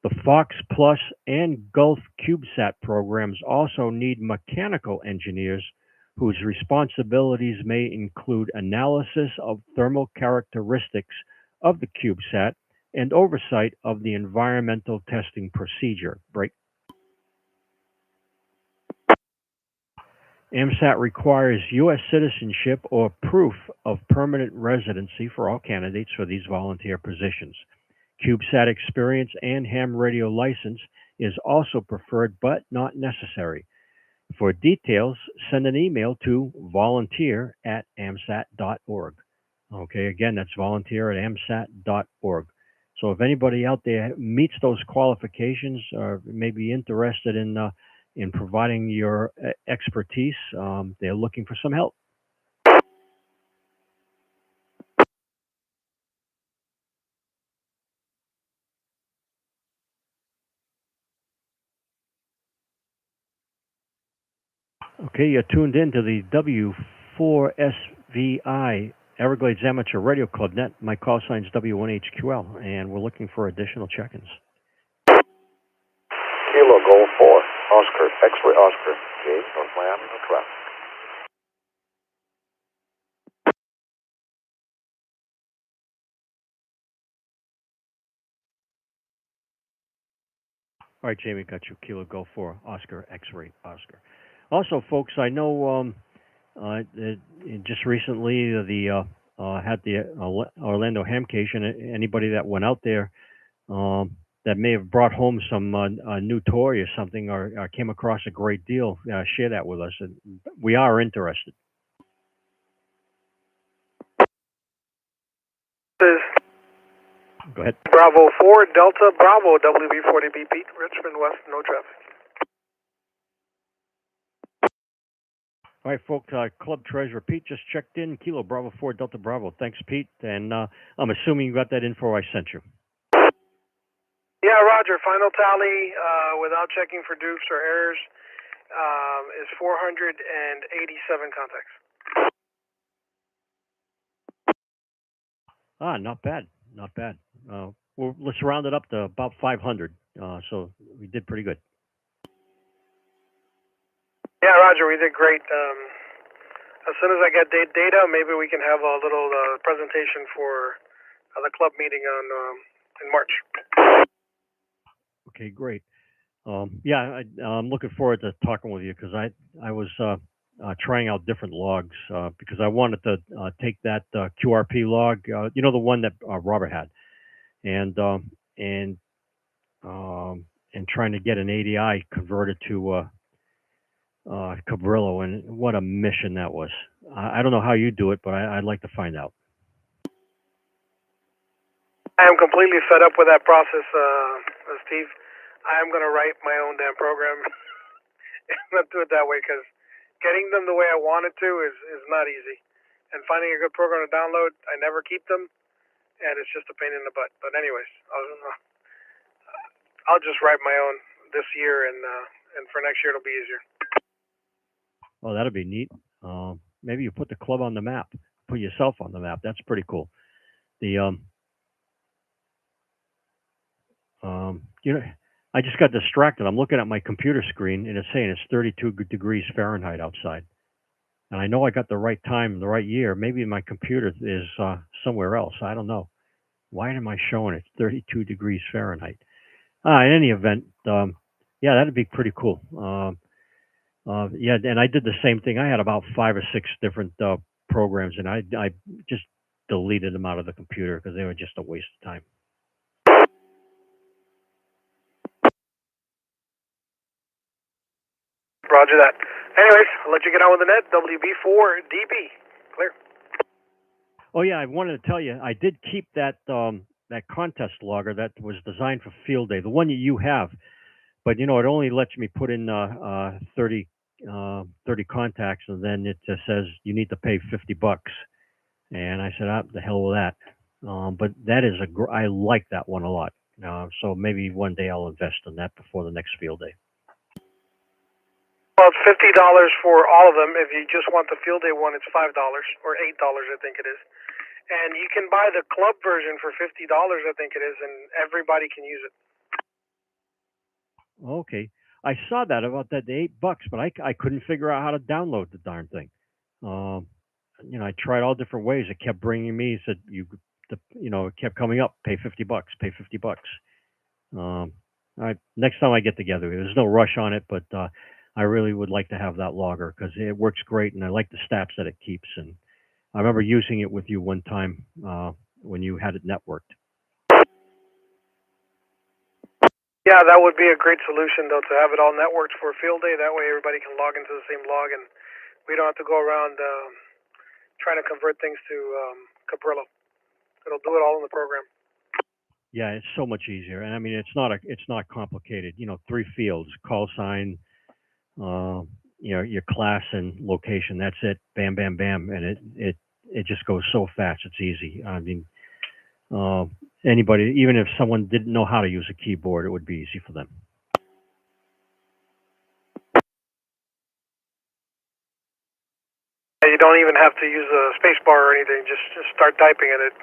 The Fox Plus and Gulf CubeSat programs also need mechanical engineers whose responsibilities may include analysis of thermal characteristics of the CubeSat and oversight of the environmental testing procedure. AMSAT requires U.S. citizenship or proof of permanent residency for all candidates for these volunteer positions. CubeSat experience and ham radio license is also preferred but not necessary. For details, send an email to volunteer@amsat.org. Okay, again, that's volunteer@amsat.org. So if anybody out there meets those qualifications or may be interested in providing your expertise, they're looking for some help. Okay, you're tuned in to the W4SVI Everglades Amateur Radio Club Net. My call sign is W1HQL, and we're looking for additional check-ins. Kilo Golf 4, Oscar, X-ray Oscar, J, North Miami, no traffic. All right, Jamie, got you. Kilo Golf 4, Oscar, X-ray Oscar. Also, folks, I know just recently had the Orlando Hamcation. Anybody that went out there that may have brought home some new toy or something, or came across a great deal, share that with us. We are interested. Go ahead. Bravo 4, Delta Bravo, WB40B Pete, Richmond West, no traffic. All right, folks, Club Treasurer Pete just checked in. Kilo Bravo 4, Delta Bravo. Thanks, Pete. And I'm assuming you got that info I sent you. Yeah, Roger. Final tally, without checking for dupes or errors, is 487 contacts. Not bad. Not bad. Well, let's round it up to about 500. So we did pretty good. Yeah, Roger, we did great. As soon as I get data, maybe we can have a little presentation for the club meeting in March. Okay, great. Yeah, I'm looking forward to talking with you because I was trying out different logs because I wanted to take that QRP log, the one that Robert had, and trying to get an ADI converted to Cabrillo, and what a mission that was. I don't know how you do it, but I'd like to find out. I am completely fed up with that process, Steve. I am going to write my own damn program. Let's do it that way, because getting them the way I want it to is not easy. And finding a good program to download, I never keep them, and it's just a pain in the butt. But anyways, I'll just write my own this year, and for next year it'll be easier. Oh, that'll be neat. Maybe you put the club on the map, put yourself on the map. That's pretty cool. I just got distracted. I'm looking at my computer screen, and it's saying it's 32 degrees Fahrenheit outside. And I know I got the right time, the right year. Maybe my computer is somewhere else. I don't know. Why am I showing it 32 degrees Fahrenheit? In any event, yeah, that'd be pretty cool. Yeah, and I did the same thing. I had about 5 or 6 different programs, and I just deleted them out of the computer because they were just a waste of time. Roger that. Anyways, I'll let you get on with the net. WB4DB. Clear. Oh, yeah, I wanted to tell you, I did keep that that contest logger that was designed for field day, the one you have. But, it only lets me put in 30 contacts, and then it just says you need to pay $50. And I said, the hell with that. But that is I like that one a lot. So maybe one day I'll invest in that before the next field day. Well, it's $50 for all of them. If you just want the field day one, it's $5 or $8, I think it is. And you can buy the club version for $50, I think it is, and everybody can use it. Okay. I saw that about that, the $8, but I couldn't figure out how to download the darn thing. I tried all different ways. It kept bringing me, said it kept coming up, pay $50, pay $50. Next time I get together, there's no rush on it, but I really would like to have that logger because it works great, and I like the stats that it keeps. And I remember using it with you one time when you had it networked. Yeah, that would be a great solution, though, to have it all networked for field day. That way everybody can log into the same log, and we don't have to go around trying to convert things to Cabrillo. It'll do it all in the program. Yeah, it's so much easier, and I mean it's not complicated. 3 fields: call sign, your class and location. That's it. Bam, bam, bam, and it just goes so fast. It's easy. I mean, anybody, even if someone didn't know how to use a keyboard, it would be easy for them. You don't even have to use a space bar or anything. Just start typing, and it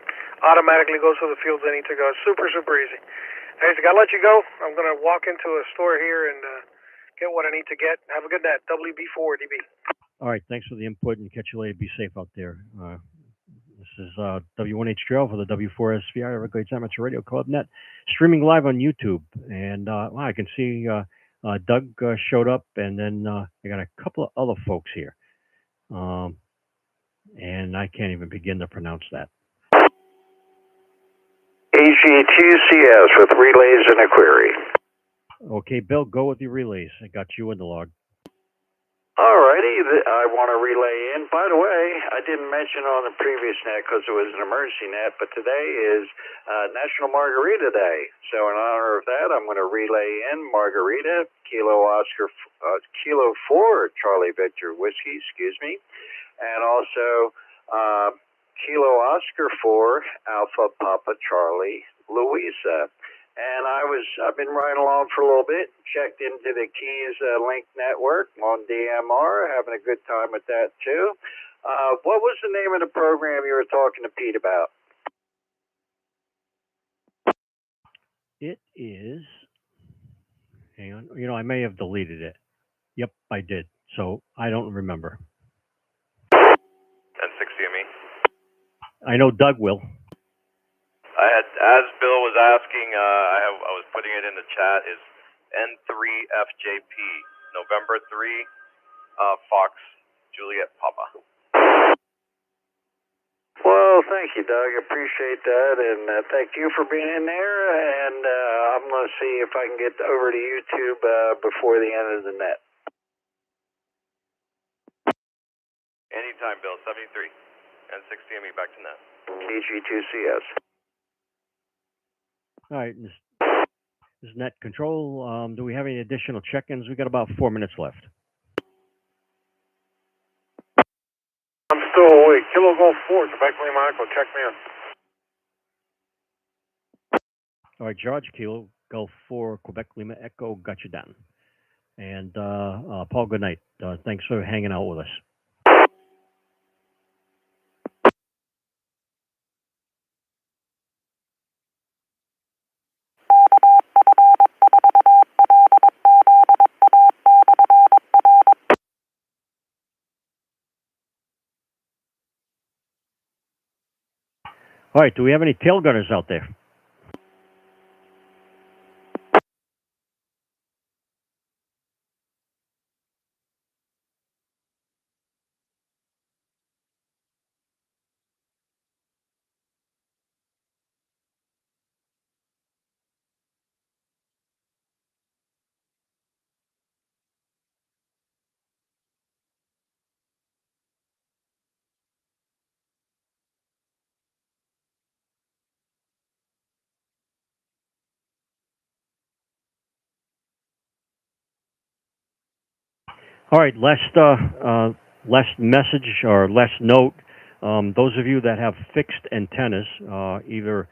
automatically goes to the fields they need to go. It's super, super easy. Anyways, I gotta let you go. I'm gonna walk into a store here and get what I need to get. Have a good night. WB4DB. All right, thanks for the input, and catch you later. Be safe out there. This is W1HQL for the W4SVI Everglades Amateur Radio Club Net, streaming live on YouTube. And I can see Doug showed up, and then I got a couple of other folks here. And I can't even begin to pronounce that. EG2CS with relays and a query. Okay, Bill, go with your relays. I got you in the log. Alrighty, I want to relay in. By the way, I didn't mention on the previous net because it was an emergency net, but today is National Margarita Day. So in honor of that, I'm going to relay in Margarita, Kilo 4, Charlie Victor Whiskey, excuse me, and also Kilo Oscar 4, Alpha Papa Charlie Louisa. And I've been riding along for a little bit, checked into the Keys Link network on DMR, having a good time with that too. What was the name of the program you were talking to Pete about? It is, hang on, I may have deleted it. Yep, I did. So I don't remember. N6CME. I know Doug will. As Bill was asking, I was putting it in the chat, is N3FJP, November 3, Fox, Juliet Papa. Well, thank you, Doug. Appreciate that, and thank you for being in there, and I'm going to see if I can get over to YouTube before the end of the net. Anytime, Bill, 73, N6CME, back to net. EG2CS. All right, this is net control. Do we have any additional check-ins? We got about 4 minutes left. I'm still awake. Kilo Golf 4, Quebec Lima Echo, check me in. All right, George, Kilo Golf 4, Quebec Lima Echo, got you down. And Paul, good night. Thanks for hanging out with us. All right, do we have any tail gunners out there? All right, last message or last note. Those of you that have fixed antennas, either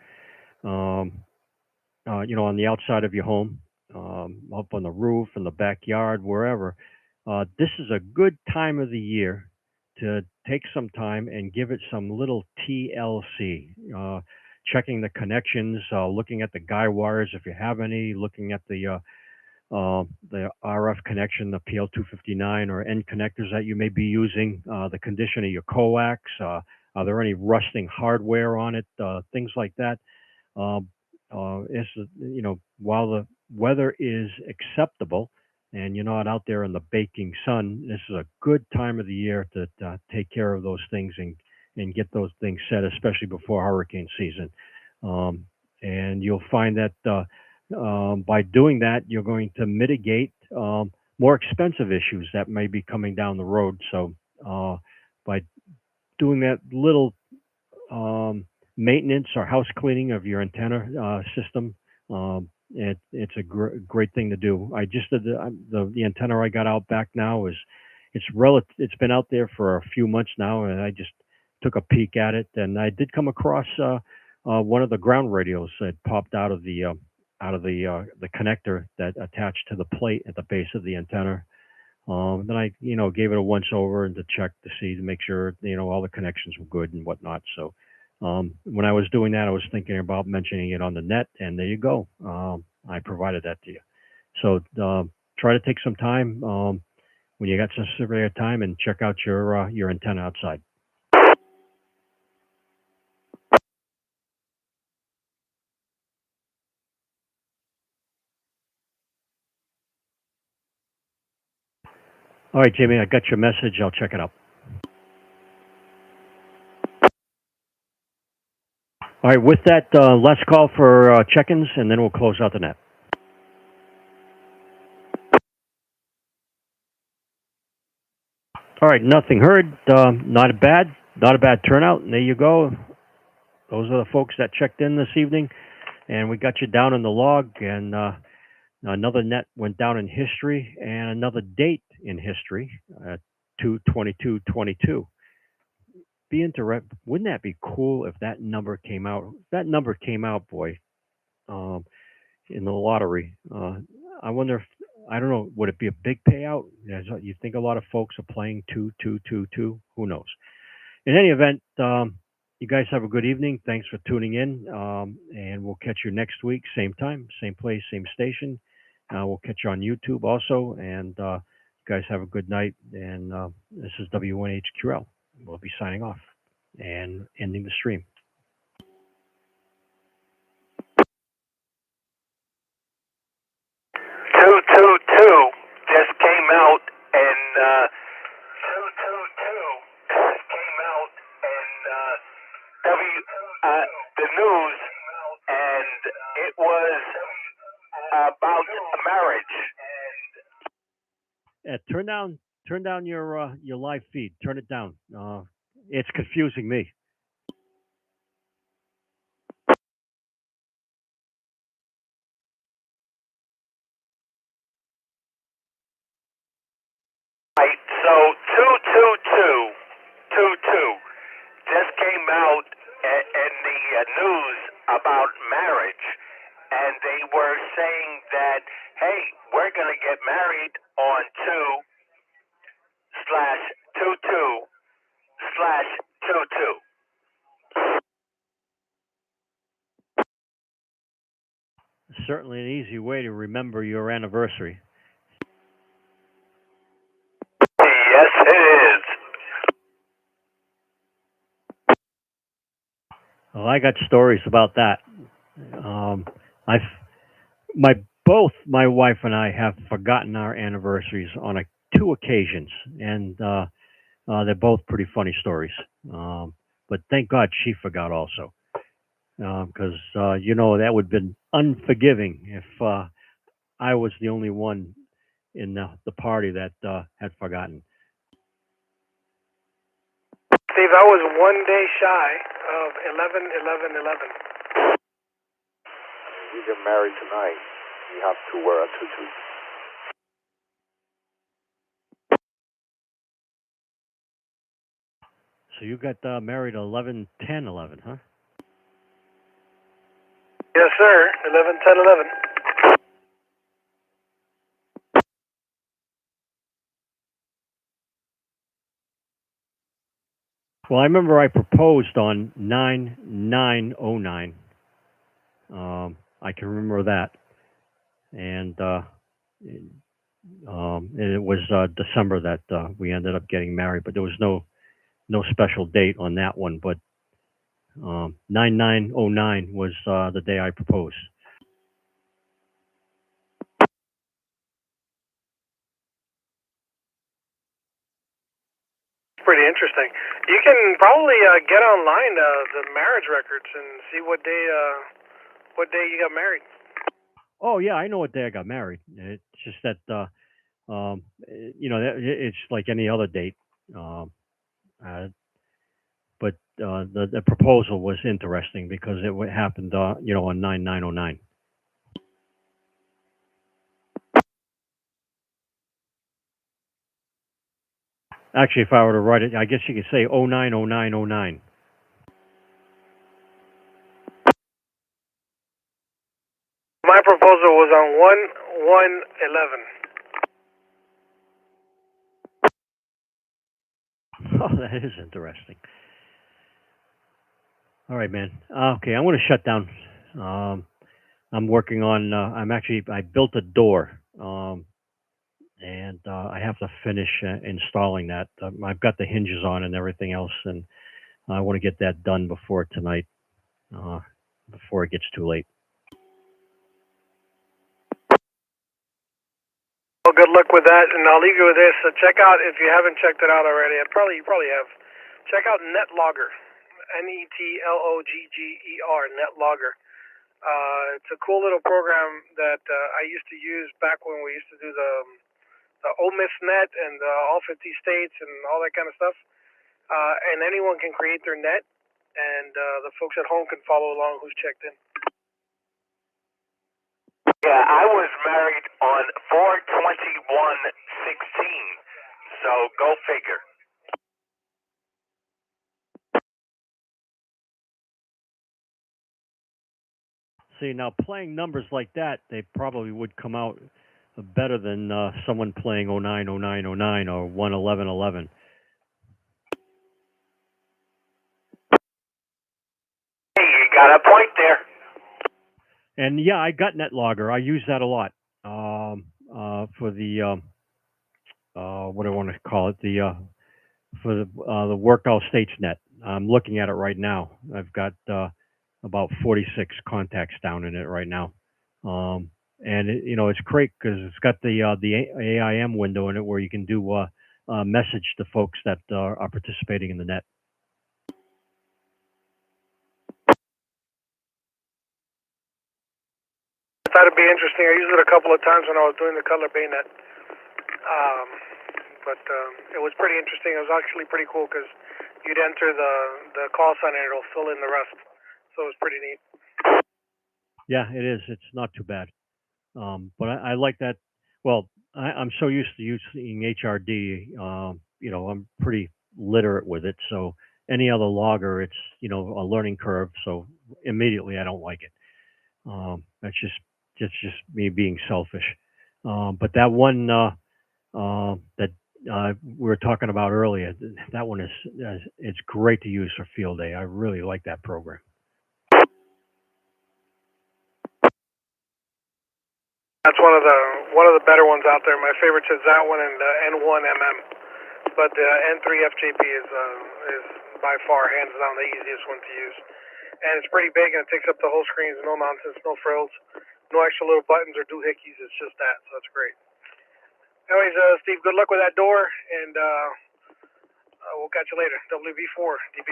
on the outside of your home, up on the roof, in the backyard, wherever, This is a good time of the year to take some time and give it some little TLC. Checking the connections, looking at the guy wires if you have any, looking at the RF connection, the PL259 or N connectors that you may be using, the condition of your coax, are there any rusting hardware on it, things like that. It's, while the weather is acceptable and you're not out there in the baking sun, this is a good time of the year to take care of those things and get those things set, especially before hurricane season. And you'll find that by doing that, you're going to mitigate more expensive issues that may be coming down the road. So by doing that little maintenance or house cleaning of your antenna system, it's a great thing to do. I just did the antenna I got out back now it's been out there for a few months now, and I just took a peek at it, and I did come across one of the ground radios that popped out of the connector that attached to the plate at the base of the antenna. Then I, gave it a once over and to check to make sure, all the connections were good and whatnot. So, when I was doing that, I was thinking about mentioning it on the net, and there you go. I provided that to you. So, try to take some time, when you got some spare time, and check out your antenna outside. All right, Jamie, I got your message. I'll check it out. All right, with that, last call for check-ins, and then we'll close out the net. All right, nothing heard. Not a bad turnout. And there you go. Those are the folks that checked in this evening, and we got you down in the log. And another net went down in history, and another date in history, 2/22/22. Wouldn't that be cool if that number came out? If that number came out, boy, in the lottery. I wonder if, I don't know, would it be a big payout? You think a lot of folks are playing 2/22/22? Who knows? In any event, you guys have a good evening. Thanks for tuning in, and we'll catch you next week, same time, same place, same station. We'll catch you on YouTube also, and you guys have a good night. And this is W1HQL. We'll be signing off and ending the stream. 222 just came out, and 222 just came out, and the news, and it was about marriage. Turn down your live feed. Turn it down. It's confusing me. Right, so 222 just came out in the news about marriage, and they were saying that, hey, we're going to get married on 2/22/22. Certainly an easy way to remember your anniversary. Yes, it is. Well, I got stories about that. Both my wife and I have forgotten our anniversaries on 2 occasions, and they're both pretty funny stories. But thank God she forgot also, because that would have been unforgiving if I was the only one in the party that had forgotten. Steve, I was 1 day shy of 11/11/11. You get married tonight. You have to wear a tutu. So you got married 11/10/11, huh? Yes, sir. 11/10/11. Well, I remember I proposed on 9909. I can remember that, and it was December that we ended up getting married, but there was no special date on that one. But 9909 was the day I proposed. Pretty interesting. You can probably get online the marriage records and see what day you got married. Oh yeah, I know what day I got married. It's just that it's like any other date. But the proposal was interesting because it happened on 9909. Actually, if I were to write it, I guess you could say 090909. My proposal was on 1/1/11. Oh, that is interesting. All right, man. Okay, I'm going to shut down. I'm working on. I built a door, and I have to finish installing that. I've got the hinges on and everything else, and I want to get that done before tonight, before it gets too late. Well, good luck with that, and I'll leave you with this. Check out, if you haven't checked it out already, you probably have. Check out NetLogger, NETLOGGER, NetLogger. It's a cool little program that I used to use back when we used to do the Ole Miss Net and all 50 states and all that kind of stuff. And anyone can create their net, and the folks at home can follow along who's checked in. Yeah, I was married on 4/21/16, so go figure. See, now playing numbers like that, they probably would come out better than someone playing 090909 or 11111. Hey, you got a point there. And yeah, I got NetLogger. I use that a lot for the what do I want to call it? For the worked all states net. I'm looking at it right now. I've got about 46 contacts down in it right now, and it's great because it's got the AIM window in it where you can do message to folks that are participating in the net. I thought it'd be interesting. I used it a couple of times when I was doing the Color Bay net. But it was pretty interesting. It was actually pretty cool because you'd enter the call sign and it'll fill in the rest. So it was pretty neat. Yeah, it is. It's not too bad. But I like that. Well, I'm so used to using HRD. I'm pretty literate with it. So any other logger, it's a learning curve. So immediately I don't like it. That's just me being selfish. But that one that we were talking about earlier, that one it's great to use for field day. I really like that program. That's one of the better ones out there. My favorite is that one and N1MM. But the N3FJP is by far hands down the easiest one to use. And it's pretty big and it takes up the whole screen. No nonsense, no frills, no extra little buttons or doohickeys. It's just that, so that's great. Anyways, Steve, good luck with that door, and we'll catch you later. WV4 DB.